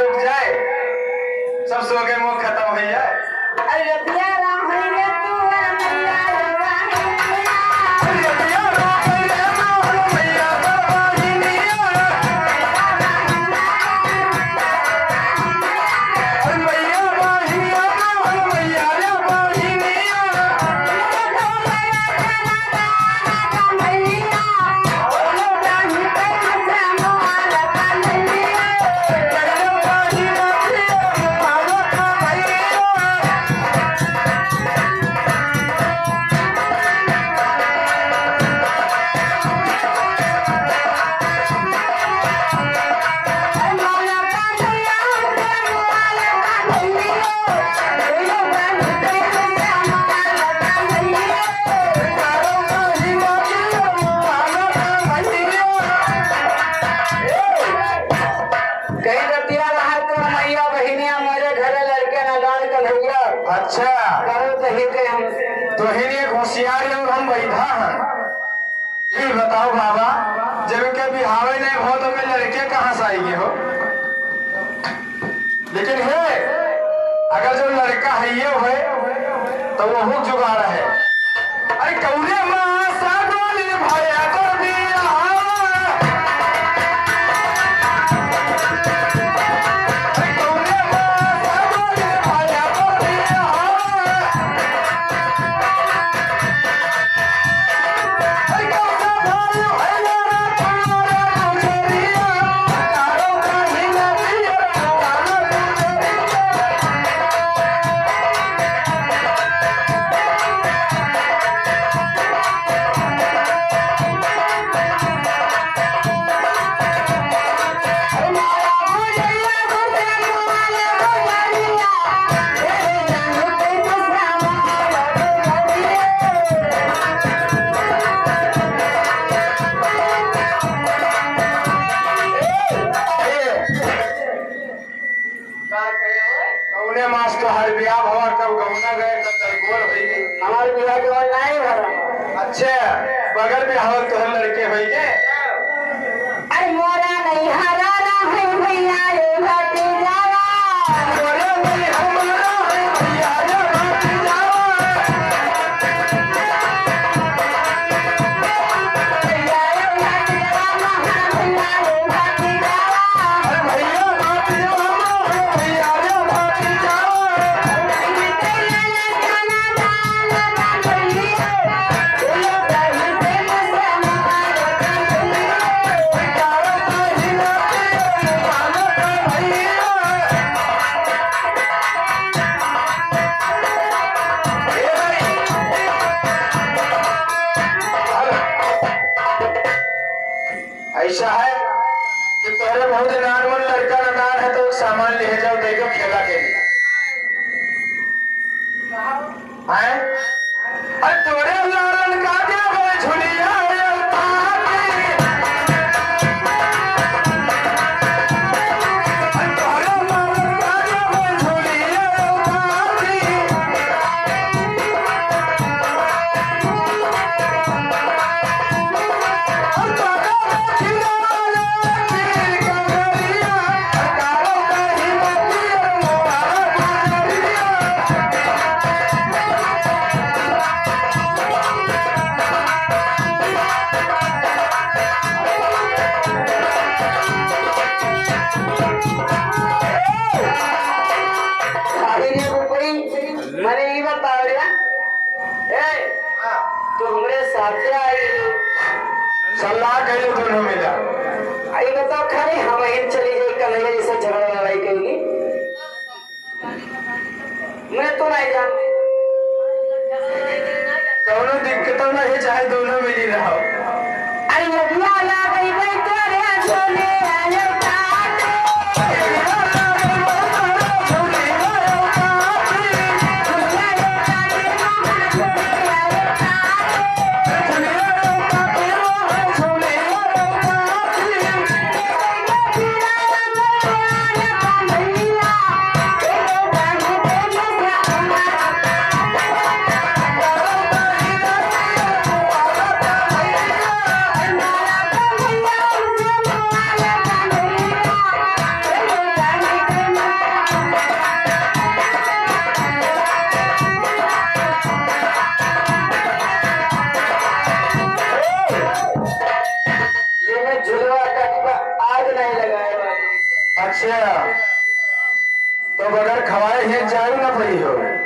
रुक जाए, सब सो के मुंह खत्म हो जाए। अरे रतिया राम है रे तू मैया अच्छा तो ही एक होशियार और हम बैठा हैं। फिर बताओ बाबा, जब इनके बिहावे नहीं हो तो मैं लड़के कहाँ से आएंगे हो? लेकिन है अगर जो लड़का है ये हो तो वो हो जुगाड़ है। अरे कौने माँ सागवानी भैया तो दिया हमारे बिहार के और नहीं भरा। अच्छा बगल में हवा तो लड़के हुई के अरे मोरा नहीं हरा ना है भैया रे घाटी जावा मोरा नहीं हमारा है भैया रे घाटी जावा भैया रे घाटी जावा भैया रे घाटी जावा भैया घाटी जावा भैया रे घाटी जावा ऐसा है कि पहले बहुत नार्मल लड़का नार है तो सामान ले जाओ देखो खेला के लिए हैं? अरे तोरे लालन का क्या बोले झुलिया सलाह कहिए दोनों मिला आई बताओ खाली हम ही चली जाए कन्हैया जैसे झगड़ा लड़ाई करेगी मैं तो नहीं जानती कौनो दिक्कत नहीं चाहे दोनों मिली रहो अरे नदिया ला गई भाई तोरे झोले आए तो बगैर खवाए ही जान ना पड़ी हो